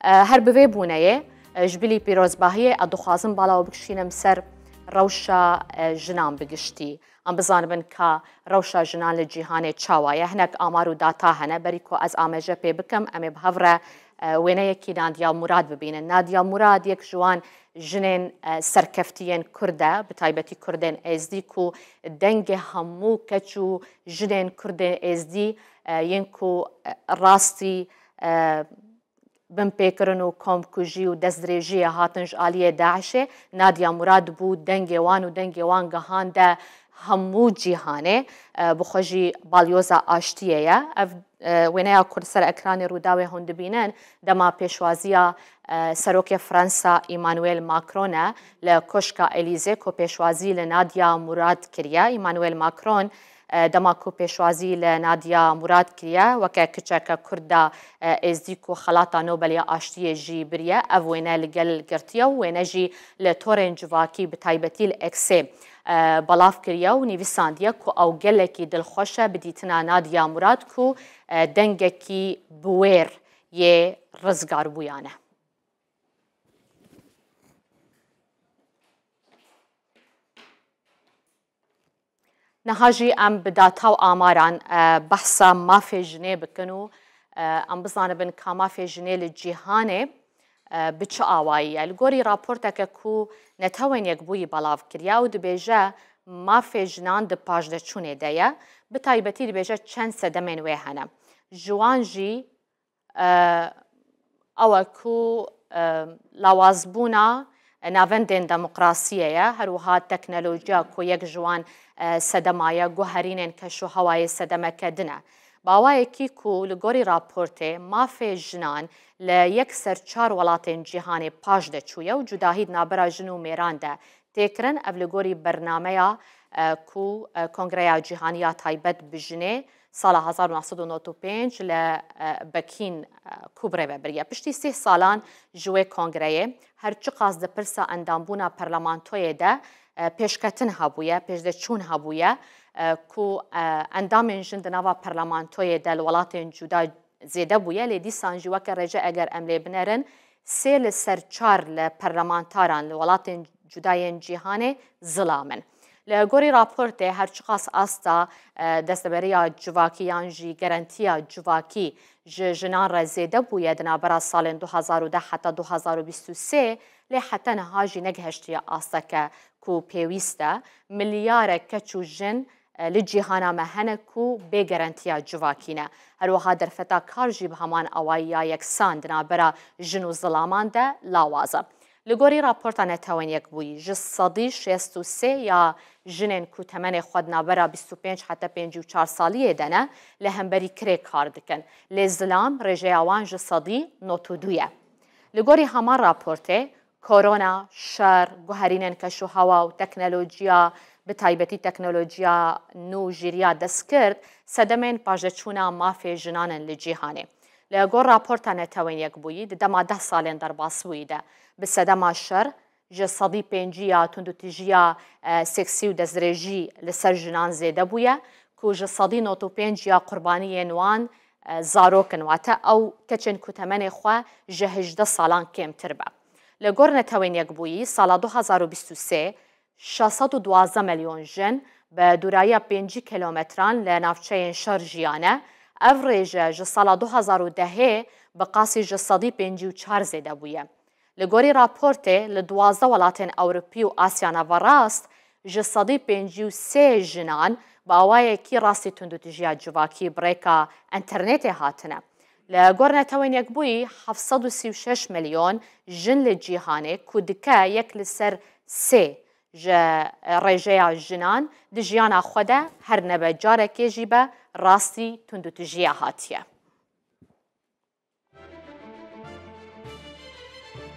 هەر بوێ بوونەیە ژبیلی پیرۆزباهیە ئەدوخوازم باڵاوە بکشینم سەر ڕەوشە ژنان بگشتی ئەم بزانبن کە ڕەوشە ژنان لە جیهانێ چاوایە هەنێک ئامار و داتا هەنە بەریکۆ ئەز ئامێژە پێ بکەم ئەمێ بهەڤرە وێنەیەکی نادیا موراد ببینن. نادیا موراد یەک ژوان ژنێن سەرکەفتیên کوردە بتایبەتی کوردên ئێزدی و دەنگێ هەموو کەچ و ژنێن کوردên ئێزدی یەن و ڕاستی بم پێکردن و کۆمکوژی و دەستدرێژیە هاتنش ئالیە داعشێ نادیا موراد بوو دەنگێوان و دەنگێوان گەهاندە هەموو جیهانێ بخۆژی باڵیۆزە ئاشتیەیە ئەف وێنەیە کورد سەر ئەکرانی ڕووداوێ هەون دبینن دەما پێشوازیە سەرۆکێ فەرەنسا ئیمانوێل ماکرۆنە لە کۆشکا ئەلیزێ کۆ پێشوازی لە نادیا موراد کردە ئیمانوێل ماکرۆن دەما کو پێشوازی لە نادیا موراد کردە وەکە کچەکە کووردا ئێزدیک و خەڵاتە نۆبەلیە ئاشتیە ژی بریە ئەو وێنە لەگەل گرتیە و وێنەژی لە تۆرێن جوواکی بتایبەتی لە ئەکسێ بەڵاف کردە و نیویساندیە و ئەو گەلێکی دڵخۆشە بدیتنا نادیا موراد و دەنگێکی بوێر یێ ڕزگار بوویانە. نەهاژی ئەم بداتا و ئاماران بەحسا مافێ ژنێ بکەن و ئەم بزانە بن کا مافێ ژنێ لە جیهانێ بچ ئاواییە لە گۆری راپۆرتەکە و نەتەوەن یەکبووی بەڵاو کردیا و دبێژە مافێ ژنان د پاشدەچوونێ دەیە بتایبەتی دبێژە چەند سەدەمێن وێ هەنە ژوانژی ئەوە کو لاوازبوونا ناوەندێن دەموقراسیەیە هەروەها تەکنەلۆژیا کۆ یەک ژوان سەدەمایە گوهرینێن کەش و هەوایە سەدەمەکەدنە باوایەکی و لە گۆری راپۆرتێ مافێ ژنان لە یەک سەر چار وڵاتێن جیهانێ پاش دەچوویە و جوداهید نابرا ژن و مێراندا تێکرن ئەف لە گۆری بەرنامەیە کو کۆنگرەیە جیهانیە تایبەت بژنێ ساڵە 1995 لە بەکین کوبرێ بەریە پشتی سێ ساڵان ژوێ کۆنگرەیە هەرچی قاس دەپرسە ئەندامبوونا پەرلەمانتۆیەدا پێشکەتن هەبوویە پێشدەچوون هەبوویە کو ئەندامێن ژن دناوا پەرلەمانتۆیەدا لە وڵاتێن جودا زێدە بوویە لێ دیسانجی وەکە ڕێژە ئەگەر ئەم لێ بنەرن سێ لە سەر چار لە پەرلەمانتاران لە وڵاتێن جودایەن جیهانێ زڵامن. لە گۆری راپۆرتێ هەرچی قاس ئاستا دەستەبەریە جوواکی یانژی گەرنتیە جوواکی ژنان ڕە زێدە بوویە دنابەرا ساڵێن 2010 حتا 2023 لێ حتە نەهاژی نەگەهشتیە ئاستەکە کو پێویستە ملیارە کەچ و ژن لە جیهانامە هەنەک و بێگەرنتیە جوواکینە هەروەها دەرفەتا کارژی بە هەمان ئەوایە یەکسان دنابەرا ژن و زڵاماندا لاوازە. لە گۆری راپۆرتە نەتەوەن یەک بووی ژ سەدی 63 یا ژنێن کو تەمەنێ خۆ نابەرا 25 حتا 54 ساڵیە دەنە لە هەمبەری کرێ کار دکن لێ زلام ڕێژەیاوان ژ سەدی 92یە. لە گۆری هەمان راپۆرتێ کۆرۆنا شەر گوهرینێن کەش و هەوا و تەکنەلۆجیا بتایبەتی تەکنەلۆجیا نو ژیریا دەست کرد سەدەمێن پاژەچوونا مافێ ژنانن لە جیهانێ. لە گۆر راپۆرتە نەتەوەن یەک بووی دەما 10 ساڵێن دەرباسبوویدا bi sedema şer ji sedî pêncîya tundutijiya seksî û dezdirêjî li ser jinan zêde bûye ku ji sedî not û pênc ya qurbaniyên wan zarokin wate ew keçên ku temenê xwe ji 18 salan kêmtir be. Li gor netewên yekbûyî sala 2023 612 milyon jin bi dûrayiya 5 kilometran li navçeyên şer jiyane ev rêje ji sala 2010 bi qasî ji sedî pêncî û çar zêde bûye. Li gorî raportê li 12 welatên Ewropî û Asyana verast ji sedî pêncî û sê jinan bi awayekî rastî tundutijiya civakî birêka internetê hatine. Li gor netewên yekbûyî 736 milyon jin li cîhanê ku dike yek li ser sê ji rêjeya jinan di jiyana xwe de her nebe carekê jî be rastî tundutijiya hatiye.